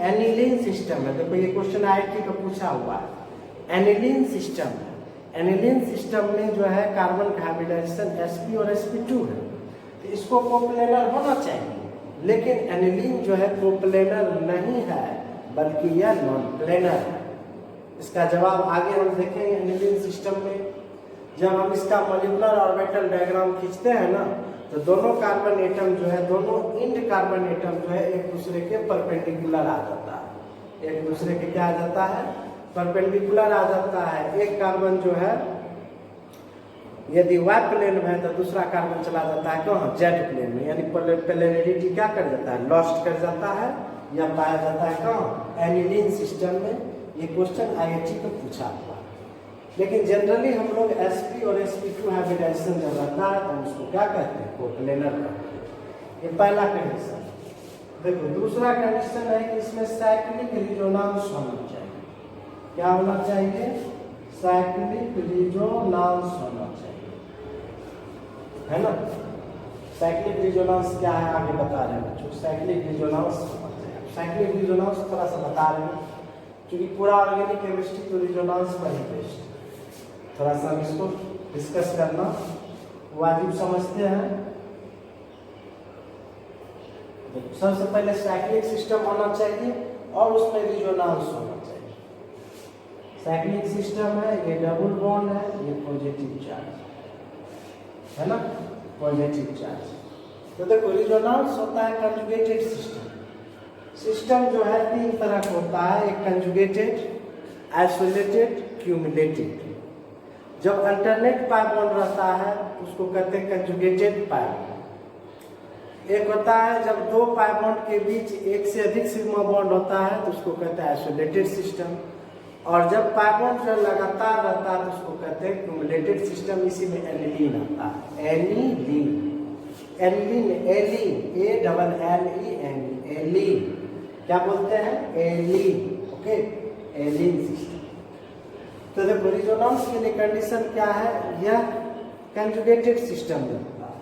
एनिलीन सिस्टम है। देखो ये क्वेश्चन IIT का पूछा हुआ है। एनिलीन सिस्टम है। एनिलीन सिस्टम में जो है कार्बन का हाइब्रिडाइजेशन sp और sp2 है, तो इसको कोप्लेनर होना चाहिए, लेकिन एनिलीन जो है कोप्लेनर नहीं है, बल्कि यह नॉन प्लेनर है। इसका जवाब आगे हम देखेंगे। एनिलीन सिस्टम में जब हम इसका मॉलिक्यूलर ऑर्बिटल डायग्राम खींचते हैं ना, तो दोनों कार्बन एटम जो है, दोनों इंड कार्बन एटम जो है एक दूसरे के परपेंडिकुलर आ जाता है। एक दूसरे के क्या आ जाता है, परपेंडिकुलर आ जाता है। एक कार्बन जो है यदि y प्लेन में है तो दूसरा कार्बन चला जाता है कहाँ, z प्लेन में, यानी पोलैरिटी क्या कर जाता है, लॉस्ट कर जाता है, या पाया जाता है कहाँ, एनिलीन सिस्टम में। ये क्वेश्चन IIT को पूछा हुआ। लेकिन जनरली हम लोग sp और sp2 हाइब्रिडाइजेशन जब रहता है तो हम उसको क्या कहते हैं, कोप्लेनर कहते हैं। ये पहला कंडीशन। देखो दूसरा कंडीशन है कि इसमें साइक्लिक रिजोनेंस होना चाहिए। क्या होना चाहिए, साइक्लिक रिजोनेंस होना चाहिए, है ना। साइक्लिक रिजोनेंस क्या है आगे बता रहे हैं बच्चों। साइक्लिक रिजोनेंस होना चाहिए। साइक्लिक रिजोनेंस थोड़ा सा बता रहे हैं, क्योंकि पूरा ऑर्गेनिक केमिस्ट्री तो रिजोनेंस पर ही बेस्ड है। थोड़ा सा इसको डिस्कस करना वाजिब समझते हैं। सबसे पहले साइक्लिक सिस्टम होना चाहिए और उसमें रिजोनेंस होना चाहिए। साइक्लिक सिस्टम है, ये डबल बॉन्ड है, ये पॉजिटिव चार्ज है ना, पॉजिटिव चार्ज। तो देखो रिजोनेंस होता है कंजुगेटेड सिस्टम। सिस्टम जो है तीन तरह का होता है, एक कंजुगेटेड, आइसोलेटेड, क्यूमुलेटिव। जब अल्टरनेट पाई बॉन्ड रहता है उसको कहते हैं कंजुगेटेड पाई बॉन्ड। एक होता है जब दो पाई बॉन्ड के बीच एक से अधिक सिग्मा बॉन्ड होता है तो उसको कहते हैं आइसोलेटेड सिस्टम। और जब पाई बॉन्ड जो लगातार रहता है तो उसको कहते हैं क्यूमुलेटेड सिस्टम। इसी में एनिलीन आता है, एनिलीन, एनिलीन, एलीन, ALLEN, एलीन। क्या बोलते हैं, एलीन, ओके, एलीन सिस्टम। तो देखो रिजोनेंस के लिए कंडीशन क्या है, यह कंजुगेटेड सिस्टम होता है।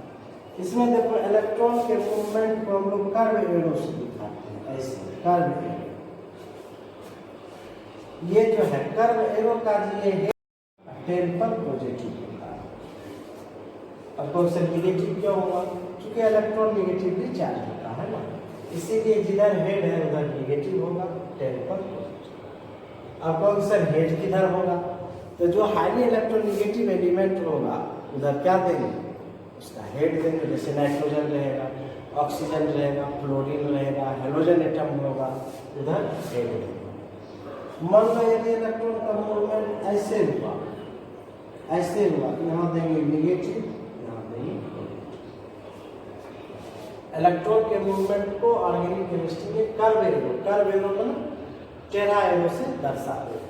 इसमें देखो इलेक्ट्रॉन के मूवमेंट को हम लोग कर्व एरो से दिखाते हैं, ऐसे कर्व एरो। ये जो है कर्व एरो का ये है 10 पर पॉजिटिव होता है। अब कौन सा निगेटिव क्यों होगा, क्योंकि इलेक्ट्रॉन निगेटिवली चार्ज होता है ना, इसीलिए जिधर हेड है उधर निगेटिव होगा, 10 पर पॉजिटिव। अब कौन सा हेड किधर होगा, तो जो हाईली इलेक्ट्रोनेगेटिव एलिमेंट होगा उधर क्या देंगे, उसका हेड देंगे। जैसे नाइट्रोजन रहेगा, ऑक्सीजन रहेगा, फ्लोरीन रहेगा, हेलोजन एटम होगा, उधर हेड देंगे। मान लो यदि इलेक्ट्रॉन का मूवमेंट ऐसे हुआ, ऐसे हुआ, यहाँ देंगे निगेटिव, यहाँ देंगे पॉजिटिव। इलेक्ट्रॉन के मूवमेंट को ऑर्गेनिक केमिस्ट्री में कर्व एरो में टेढ़ा एरो से दर्शाते हैं।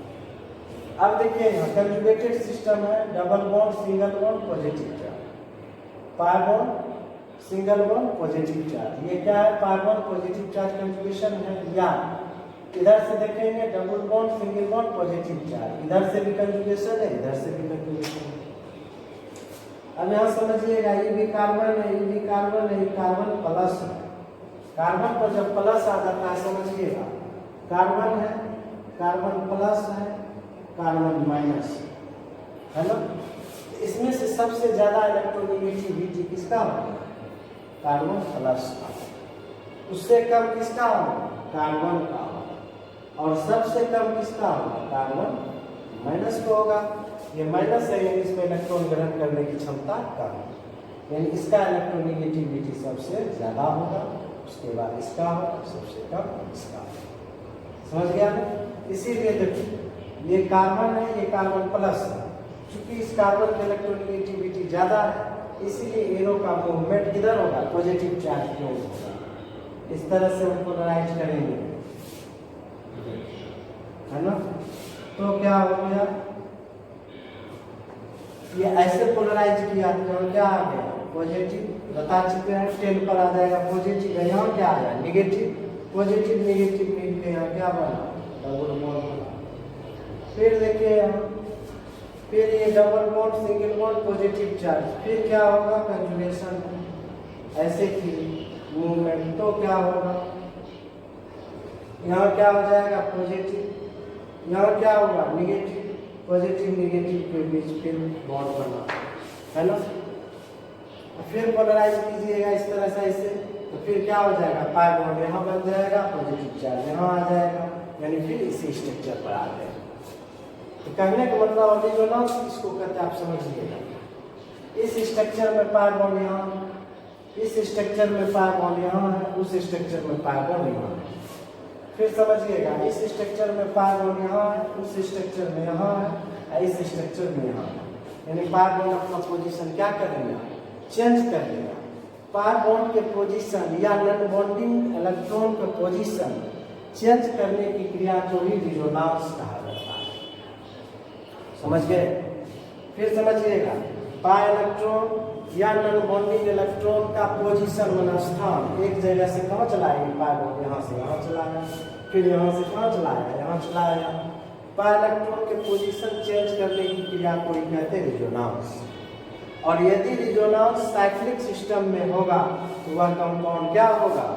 अब देखिए यहाँ कंजुगेटेड सिस्टम है, double bond, single bond, positive charge, pi bond, single bond, positive charge. ये क्या है, pi bond positive charge conjugation है। या इधर से देखेंगे double bond, single bond, positive charge, इधर से भी कंजुगेशन है, इधर से भी कंजुगेशन है। अब यहाँ समझिएगा, ये भी कार्बन है, ये भी कार्बन है, ये कार्बन प्लस है। कार्बन पर जब प्लस आ जाता है समझिएगा, कार्बन है, कार्बन प्लस है, कार्बन माइनस है ना। इसमें से सबसे ज्यादा इलेक्ट्रोनेगेटिविटी किसका होगा, कार्बन प्लस का। उससे कम किसका होगा, कार्बन का होगा। और सबसे कम किसका होगा, कार्बन माइनस का होगा। ये माइनस है, यानी इसमें इलेक्ट्रॉन ग्रहण करने की क्षमता कम है, यानी इसका इलेक्ट्रोनेगेटिविटी सबसे ज्यादा होगा, उसके बाद इसका होगा, सबसे कम इसका होगा। समझ गया ना। इसीलिए देखिए ये कार्बन है, ये कार्बन प्लस है, क्योंकि इस कार्बन की इलेक्ट्रोनेगेटिविटी ज्यादा है, इसीलिए एरो का मूवमेंट किधर होगा, पॉजिटिव चार्ज की ओर होगा। इस तरह से हम पोलराइज करेंगे, है ना। तो क्या हो गया, ये ऐसे पोलराइज किया तो क्या आ गया पॉजिटिव, बता चुके हैं 10 पर आ जाएगा पॉजिटिव, यहाँ क्या आया निगेटिव, पॉजिटिव निगेटिव मिल के यहाँ क्या बना डबल बॉन्ड बना। फिर देखिए यहाँ, फिर ये double bond single bond positive charge, फिर क्या होगा कंजुगेशन, ऐसे की मूवमेंट, तो क्या होगा यहाँ क्या हो जाएगा पॉजिटिव, यहाँ क्या होगा निगेटिव, पॉजिटिव निगेटिव के बीच फिर बॉन्ड बना है ना। फिर पोलराइज कीजिएगा इस तरह से ऐसे, तो फिर क्या हो जाएगा पाई बॉन्ड यहाँ बन जाएगा, पॉजिटिव चार्ज यहाँ आ जाएगा, यानी फिर इसी स्ट्रक्चर पर आ जाएगा। तो कहने का मतलब ऑर्डिनोलॉस इसको कहते हैं, आप समझिएगा। इस स्ट्रक्चर में पाई बॉन्ड यहाँ, इस स्ट्रक्चर में पाई बॉन्ड यहाँ है, उस स्ट्रक्चर में पाई बॉन्ड यहाँ है। फिर समझिएगा इस स्ट्रक्चर में पाई बॉन्ड यहाँ है, उस स्ट्रक्चर में यहाँ है, इस स्ट्रक्चर में यहाँ है, यानी पाई बॉन्ड अपना पोजीशन क्या करेगा चेंज कर देगा। पाई बॉन्ड के पोजीशन या नॉन बॉन्डिंग इलेक्ट्रॉन के पोजीशन चेंज करने की क्रिया को ही रिजोनेंस कहा जाता है, समझ गए। फिर समझिएगा पाई इलेक्ट्रॉन या नॉन बॉन्डिंग इलेक्ट्रॉन का पोजीशन माना स्थान एक जगह से कहाँ चलाएगी, पाई बॉन्ड यहाँ से यहाँ चलाया, फिर यहाँ से कहाँ चलाया यहाँ चलाया। पाई इलेक्ट्रॉन के पोजीशन चेंज करने की क्रिया को ही कहते हैं रिजोनेंस। और यदि रिजोनेंस साइक्लिक सिस्टम में होगा तो वह कंपाउंड क्या होगा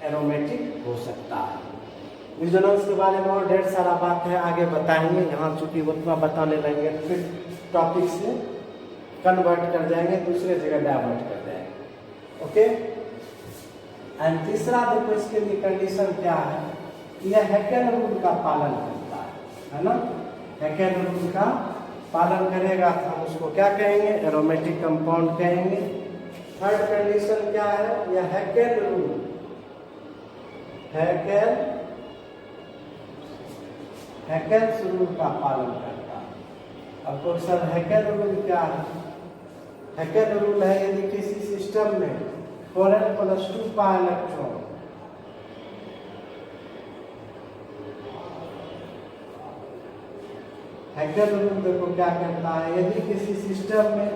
एरोमेटिक हो सकता है। रिजोनेंस के बारे में और ढेर सारा बात है, आगे बताएंगे, यहाँ चूंकि उतना बताने लगेंगे तो फिर टॉपिक से कन्वर्ट कर जाएंगे, दूसरे जगह डाइवर्ट कर जाएंगे। ओके, एंड तीसरा देखो इसके लिए कंडीशन क्या है, यह हैकेल रूल का पालन करता है ना। हैकेल रूल का पालन करेगा तो हम उसको क्या कहेंगे एरोमेटिक कंपाउंड कहेंगे। थर्ड कंडीशन क्या है, यह हैकेल रूल, हैकेल रूल का पालन करता है। अब सर हैकेल रूल क्या है, हैकेल रूल है यदि किसी सिस्टम में 4n+2 pi electron Hückel rule देखो क्या कहता है, यदि किसी सिस्टम में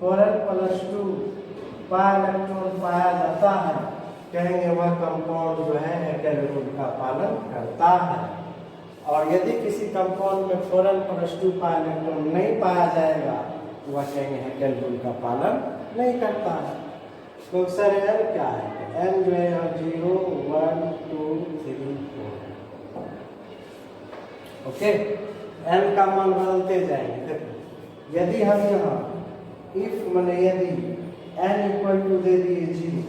4n+2 पाई इलेक्ट्रॉन पाया जाता है कहेंगे वह कंपाउंड जो है हैकेल रूल का पालन करता है। और यदि किसी कंपाउंड में 4n+2 पाई इलेक्ट्रॉन नहीं पाया जाएगा तो वह कहेंगे हैकेल रूल का पालन नहीं करता है। तो सर n क्या है, n जो है यहाँ 0 1 2 3 4, ओके, n का मान बदलते जाएंगे। यदि हम यहाँ इफ माने यदि n इक्वल टू दे दिए 0,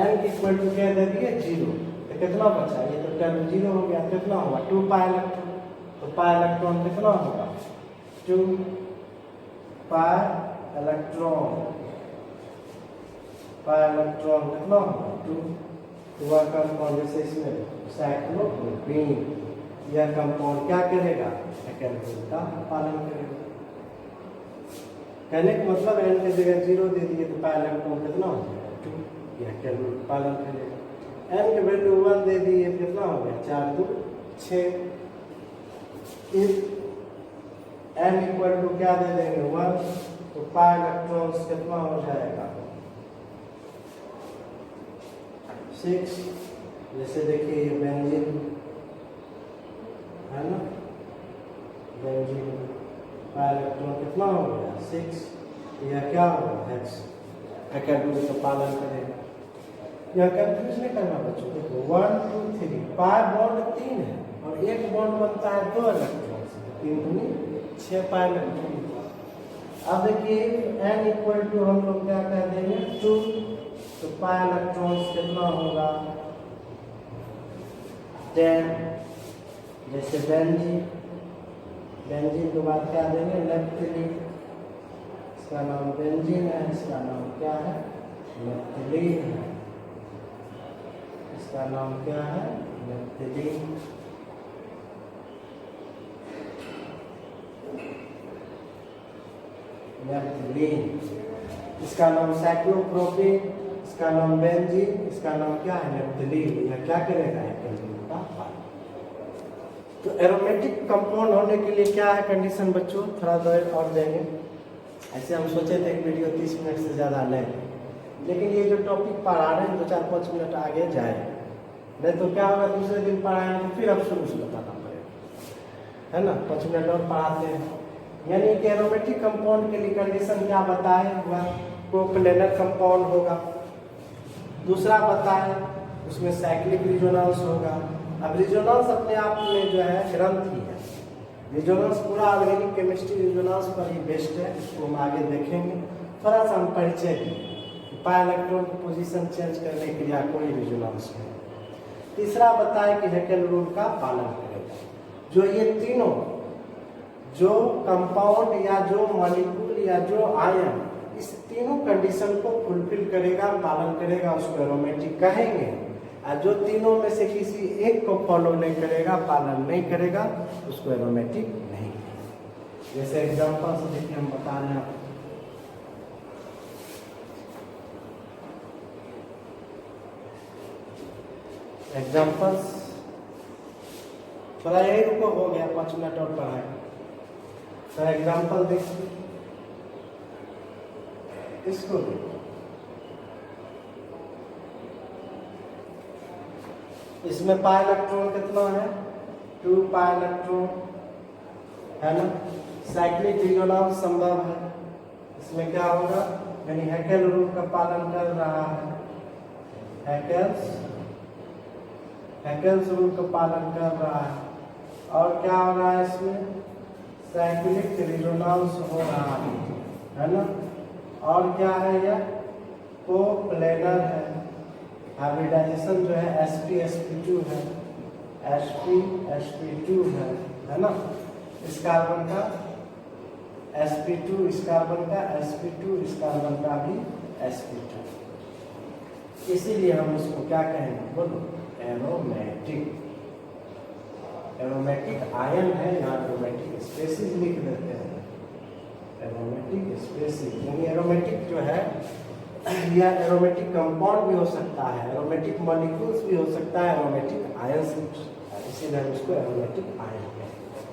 n इक्वल टू क्या दे दिए 0, तो कितना बचा, ये तो टर्म 0 हो गया, कितना होगा 2 पाई इलेक्ट्रॉन, तो पाई इलेक्ट्रॉन कितना होगा 2 पाई इलेक्ट्रॉन, पाई इलेक्ट्रॉन कितना होगा 2। तो वह कंपाउंड जैसे इसमें साइक्लोप्रोपीन, यह कंपाउंड क्या करेगा हैकेल रूल का पालन करेगा। कहने का मतलब n की जगह 0 दे दिए तो पाई इलेक्ट्रॉन कितना हो जाएगा 2, यह हैकेल रूल पालन करेगा। n की वैल्यू 1 दे दिए कितना हो गया 4 2 6। इफ n इक्वल टू क्या दे देंगे 1 तो पाई इलेक्ट्रॉन्स कितना हो जाएगा 6। जैसे देखिए ये बेंजीन है ना, बेंजीन पाई इलेक्ट्रॉन कितना हो गया 6, यह क्या होगा हेक्स, हैकेल रूल का पालन करेगा। यह कंफ्यूज नहीं करना बच्चों, देखो 1 2 3 पाई बॉन्ड 3 है और एक बॉन्ड बनता है 2 इलेक्ट्रॉन से, 3 दूनी 6 पाई इलेक्ट्रॉन। अब देखिए n इक्वल टू हम लोग क्या कह देंगे 2, तो पाई इलेक्ट्रॉन्स कितना होगा 10। जैसे बेंजीन, बेंजीन के बाद क्या देंगे नेप्थलीन, इसका नाम बेंजीन है, इसका नाम क्या है नेप्थलीन है, इसका नाम क्या है नेप्थलीन। नेप्थलीन, इसका नाम साइक्लोप्रोपीन, इसका नाम बेंजीन, इसका नाम क्या है नेप्थलीन। यह क्या करेगा हैकेल रूल का पालन। तो एरोमेटिक कंपाउंड होने के लिए क्या है कंडीशन बच्चों, थोड़ा देर और देंगे। ऐसे हम सोचे थे एक वीडियो 30 मिनट से ज़्यादा लें, लेकिन ये जो टॉपिक पढ़ा रहे हैं 2-4-5 मिनट आगे जाए, नहीं तो क्या होगा दूसरे दिन पढ़ाएंगे तो फिर अब शुरू से बताना पड़ेगा, है ना। 5 मिनट और पढ़ाते हैं। यानी कि एरोमेटिक कंपाउंड के लिए कंडीशन क्या बताए हुआ, कोप्लेनर कंपाउंड होगा। दूसरा बताए उसमें साइक्लिक रिजोनेंस होगा। अब रिजोनेंस अपने आप में जो है ग्रंथि है। रिजोनेंस पूरा ऑर्गेनिक केमिस्ट्री रिजोनेंस पर ही बेस्ड है, इसको हम आगे देखेंगे। थोड़ा सा हम परिचय की पाई इलेक्ट्रॉन की पोजीशन चेंज करने के लिए कोई रिजोनेंस नहीं। तीसरा बताए कि हेकेल रूल का पालन करेगा। जो ये तीनों जो कंपाउंड या जो मॉलिक्यूल या जो आयन इस तीनों कंडीशन को फुलफिल करेगा, पालन करेगा, उसको एरोमेटिक कहेंगे। और जो तीनों में से किसी एक को फॉलो नहीं करेगा, पालन नहीं करेगा, उसको एरोमेटिक नहीं कहेंगे। जैसे एग्जांपल से देखिए हम बता रहे हैं एग्जांपल्स, थोड़ा यही रुको, हो गया 5 मिनट और पढ़ाएंगे। तो एग्जांपल देखिए, इसको देखो, इसमें पाई इलेक्ट्रॉन कितना है, 2 पाई इलेक्ट्रॉन, है ना। साइक्लिक रिजोनेंस संभव है। इसमें क्या होगा, यानी हेकेल रूल का पालन कर रहा है, हेकेल्स रूल का पालन कर रहा है। और क्या हो रहा है इसमें, साइक्लिक रिजोनेंस हो रहा है ना। और क्या है, यह कोप्लेनर है। हाइब्रिडाइजेशन जो है sp_sp2 है, sp_sp2 है ना। इस कार्बन का sp2, इस कार्बन का sp2, इस कार्बन का भी sp2। इसीलिए हम इसको क्या कहेंगे, बोलो, एरोमेटिक। एरोमेटिक आयन है, यहाँ एरोमेटिक स्पेसीज लिख देते हैं, एरोमेटिक स्पेसीज। यानी एरोमेटिक जो है यह एरोमेटिक कंपाउंड भी हो सकता है, एरोमेटिक मॉलिक्यूल्स भी हो सकता है, एरोमेटिक आयंस भी हो सकता है, इसीलिए हम इसको एरोमेटिक आयन कहते हैं।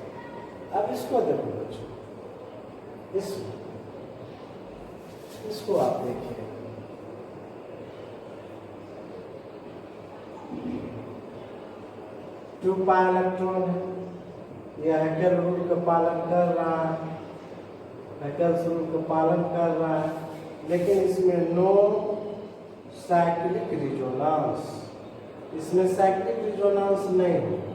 अब इसको देखो बच्चों, इसको आप देखिए, टू पाई इलेक्ट्रॉन है, यह हेकेल रूल का पालन कर रहा है, हेकेल रूल का पालन कर रहा है, लेकिन इसमें नो साइक्लिक रिजोनेंस, इसमें साइक्लिक रिजोनेंस नहीं होगा।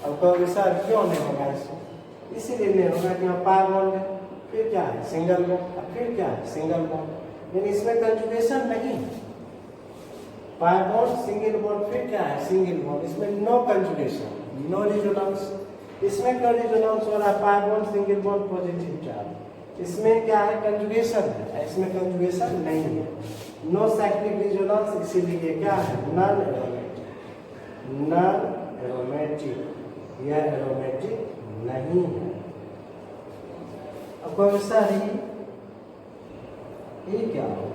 अब कहोगे सर क्यों नहीं होगा इसमें, इसीलिए नहीं होगा कि यहाँ पाई बॉन्ड है, फिर क्या है सिंगल बॉन्ड, फिर क्या है सिंगल बॉन्ड, यानी इसमें कंजुगेशन नहीं है। पाई बॉन्ड सिंगल बॉन्ड, फिर क्या है सिंगल बॉन्ड, इसमें नो कंजुगेशन, नो रिजोनेंस। इसमें क्या रिजोनेंस हो रहा है, pi bond single bond positive charge, इसमें क्या है कंजुगेशन है, इसमें कंजुगेशन नहीं है, नो साइक्लिक रिजोनेंस, इसीलिए क्या है नॉन एरोमेटिक, नॉन एरोमेटिक, यह एरोमेटिक नहीं है। अब कौन सा है ये क्या हो,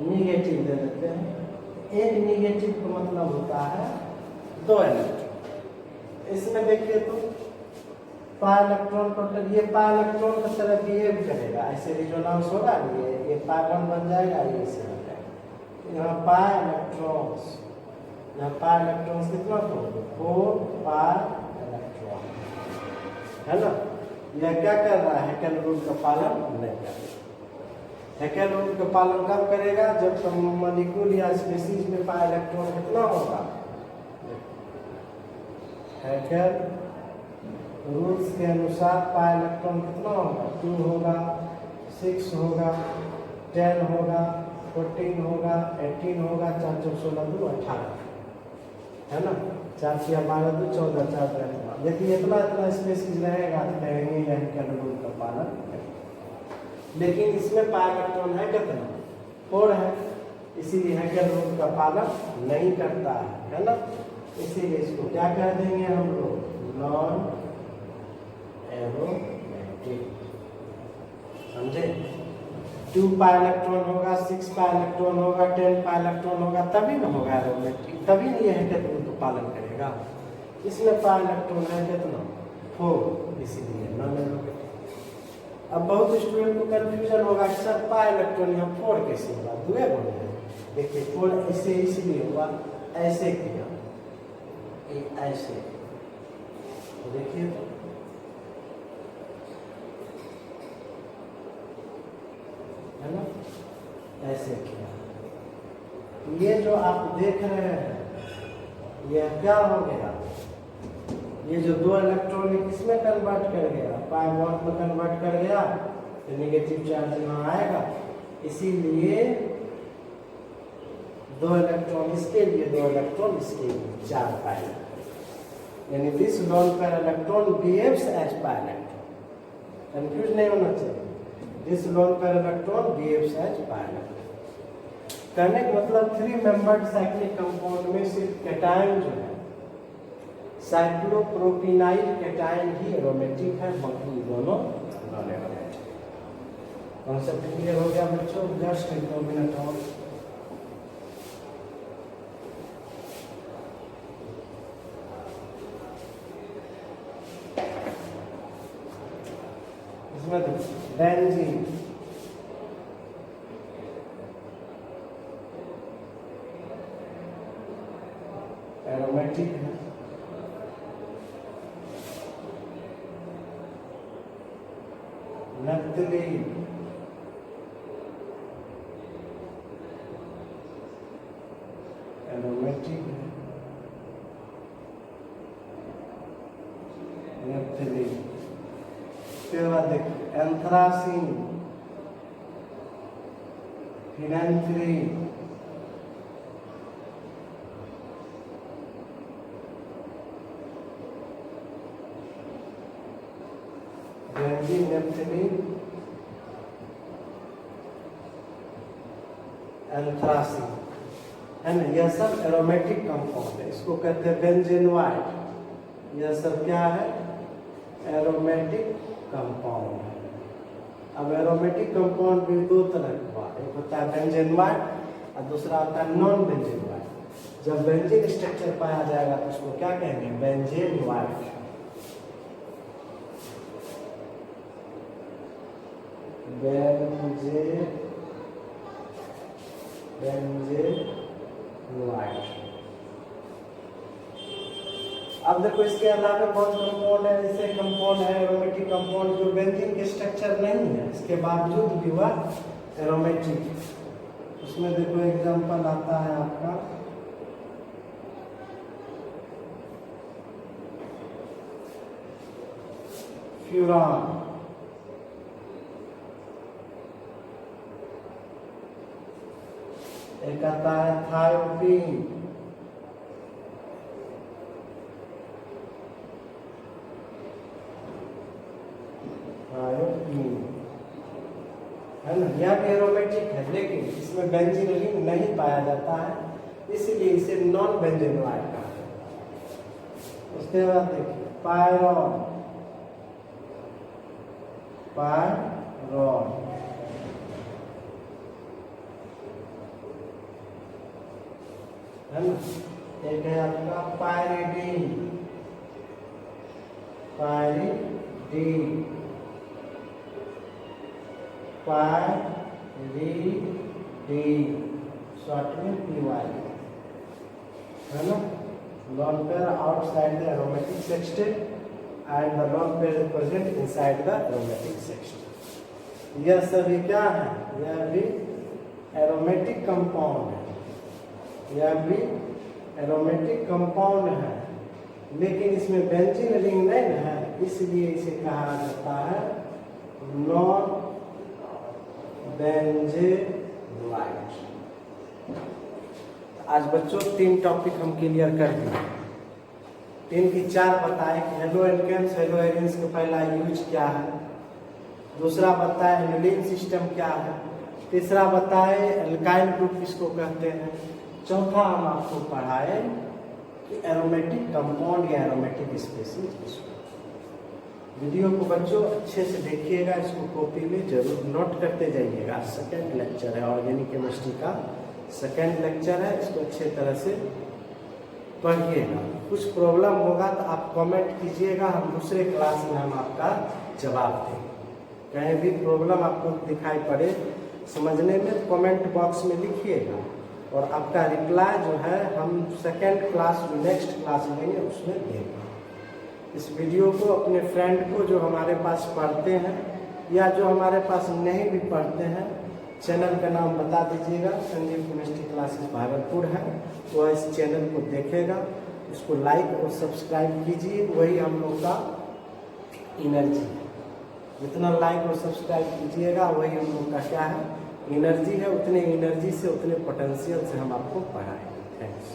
निगेटिव दे देते हैं। एक निगेटिव का मतलब होता है 2 इलेक्ट्रॉन। इसमें देखिए तो पाई इलेक्ट्रॉन टोटल, ये पाई इलेक्ट्रॉन की तरह बिहेव करेगा, ऐसे रिजोनेंस होगा, ये पाई बॉन्ड बन जाएगा, ये इसे हो जाएगा। यहाँ पाई इलेक्ट्रॉन्स, यहाँ पाई इलेक्ट्रॉन्स कितना तो 4 पाई इलेक्ट्रॉन, है ना। यह क्या कर रहा है, हेकेल रूल का पालन नहीं कर रहा। हेकेल रूल का पालन कब करेगा, जब मॉलिक्यूल या स्पीशीज में पाई इलेक्ट्रॉन कितना होगा, हेकेल रूल्स के अनुसार पाई इलेक्ट्रॉन कितना होगा, 2 होगा, 6 होगा, 10 होगा, 14 होगा, 18 होगा, 4 4 16 2 18, है ना। 4 6 12 2 14 4 13। यदि इतना स्पेसिस रहेगा तो कहेंगे यह हेकेल रूल का पालन करेगा। लेकिन इसमें पाई इलेक्ट्रॉन है कितना, 4 है, इसीलिए हेकेल रूल का पालन नहीं करता है ना। इसीलिए इसको क्या कह देंगे हम लोग, नॉन एरोमेटिक, समझे। 2 पाई इलेक्ट्रॉन होगा, 6 पाई इलेक्ट्रॉन होगा, 10 पाई इलेक्ट्रॉन होगा, तभी ना होगा एरोमेटिक, तभी नहीं है हेकेल रूल का पालन करेगा। इसमें पाई इलेक्ट्रॉन है कितना 4, इसीलिए नॉन एरोमेटिक। अब बहुत स्टूडेंट को कंफ्यूजन होगा कि सर पाई इलेक्ट्रॉन यहाँ 4 कैसे होगा, 2 बोले। देखिए 4 ऐसे इसलिए हुआ, ऐसे किया ऐसे, तो देखिए है ना, ऐसे किया। ये जो आप देख रहे हैं ये क्या हो गया, ये जो 2 इलेक्ट्रॉन किसमें कन्वर्ट कर गया, पाई बॉन्ड में कन्वर्ट कर गया, तो नेगेटिव चार्ज यहाँ आएगा। इसीलिए 2 इलेक्ट्रॉन इसके लिए, 2 इलेक्ट्रॉन इसके लिए, 4 पाई, यानी this lone pair electron behaves as pi electron. Confuse नहीं होना चाहिए, this lone pair electron behaves as pi electron. कहने का मतलब 3 मेंबर्ड साइक्लिक कंपाउंड में सिर्फ कैटायन जो है, साइक्लोप्रोपिनाइल कैटायन ही एरोमेटिक है, बाकी दोनों नॉन एरोमेटिक। कॉन्सेप्ट क्लियर हो गया बच्चों? जस्ट 2 मिनट और। इसमें बेंजीन एरोमेटिक है, नैप्थलीन एरोमेटिक है, नैप्थलीन। फिर बाद देखिए anthracene, phenanthrene, benzene, naphthalene, anthracene, है ना, यह सब एरोमेटिक कंपाउंड है, इसको कहते हैं बेंजीनवाइड। यह सब क्या है, एरोमेटिक कंपाउंड है। अब एरोमेटिक कंपाउंड भी 2 तरह का, एक होता है बेंजीनवाइड और दूसरा होता है नॉन बेंजीनवाइड। जब बेंजीन स्ट्रक्चर पाया जाएगा तो उसको क्या कहेंगे, बेंजीनवाइड। बेंजीनवाइड। अब देखो इसके अलावा बहुत कंपाउंड है, ऐसे कंपाउंड है एरोमेटिक कंपाउंड जो बेंजीन के स्ट्रक्चर नहीं है, इसके बावजूद भी वह एरोमेटिक। उसमें देखो एग्जांपल आता है आपका फ्यूरान, एक आता है थायोपीन, है ना, यह भी एरोमेटिक है, लेकिन इसमें बेंजीन रिंग नहीं पाया जाता है, इसलिए इसे नॉन बेंजीनवाइड कहा जाता है। उसके बाद देखिए पायरॉन, पायरॉन है ना, एक है आपका पायरिडीन, पायरिडीन, पायरिडीन, शॉर्ट में PY, है ना। lone pair outside the aromatic sextet and the lone pair present inside the aromatic sextet। यह सभी क्या है, यह भी एरोमेटिक कंपाउंड है, यह भी एरोमेटिक कंपाउंड है, लेकिन इसमें बेंजीन रिंग नहीं है, इसलिए इसे कहा जाता है नॉन बेंजीनवाइड। आज बच्चों 3 टॉपिक हम क्लियर कर दिए, 3 की 4 बताए कि हेलो एल्केन्स, हेलो एरिन्स का पहला यूज क्या है, दूसरा बताए एनिलीन सिस्टम क्या है, तीसरा बताए एल्काइल ग्रुप किसको कहते हैं, चौथा हम आपको पढ़ाए कि एरोमेटिक कंपाउंड या एरोमेटिक स्पीशीज किसको। वीडियो को बच्चों अच्छे से देखिएगा, इसको कॉपी में जरूर नोट करते जाइएगा। सेकेंड लेक्चर है, ऑर्गेनिक केमिस्ट्री का सेकेंड लेक्चर है, इसको अच्छे तरह से पढ़िएगा। कुछ प्रॉब्लम होगा तो आप कमेंट कीजिएगा, हम दूसरे क्लास में हम आपका जवाब देंगे। कहीं भी प्रॉब्लम आपको दिखाई पड़े समझने में तो कमेंट बॉक्स में लिखिएगा, और आपका रिप्लाई जो है हम सेकेंड क्लास नेक्स्ट क्लास लेंगे उसमें देंगे। इस वीडियो को अपने फ्रेंड को जो हमारे पास पढ़ते हैं या जो हमारे पास नहीं भी पढ़ते हैं, चैनल का नाम बता दीजिएगा, संजीव केमिस्ट्री क्लासेस भागलपुर है, वो इस चैनल को देखेगा, इसको लाइक और सब्सक्राइब कीजिए, वही हम लोग का एनर्जी है। जितना लाइक और सब्सक्राइब कीजिएगा वही हम लोग का क्या है, एनर्जी है। उतने एनर्जी से उतने पोटेंशियल से हम आपको पढ़ाएंगे। थैंक्स।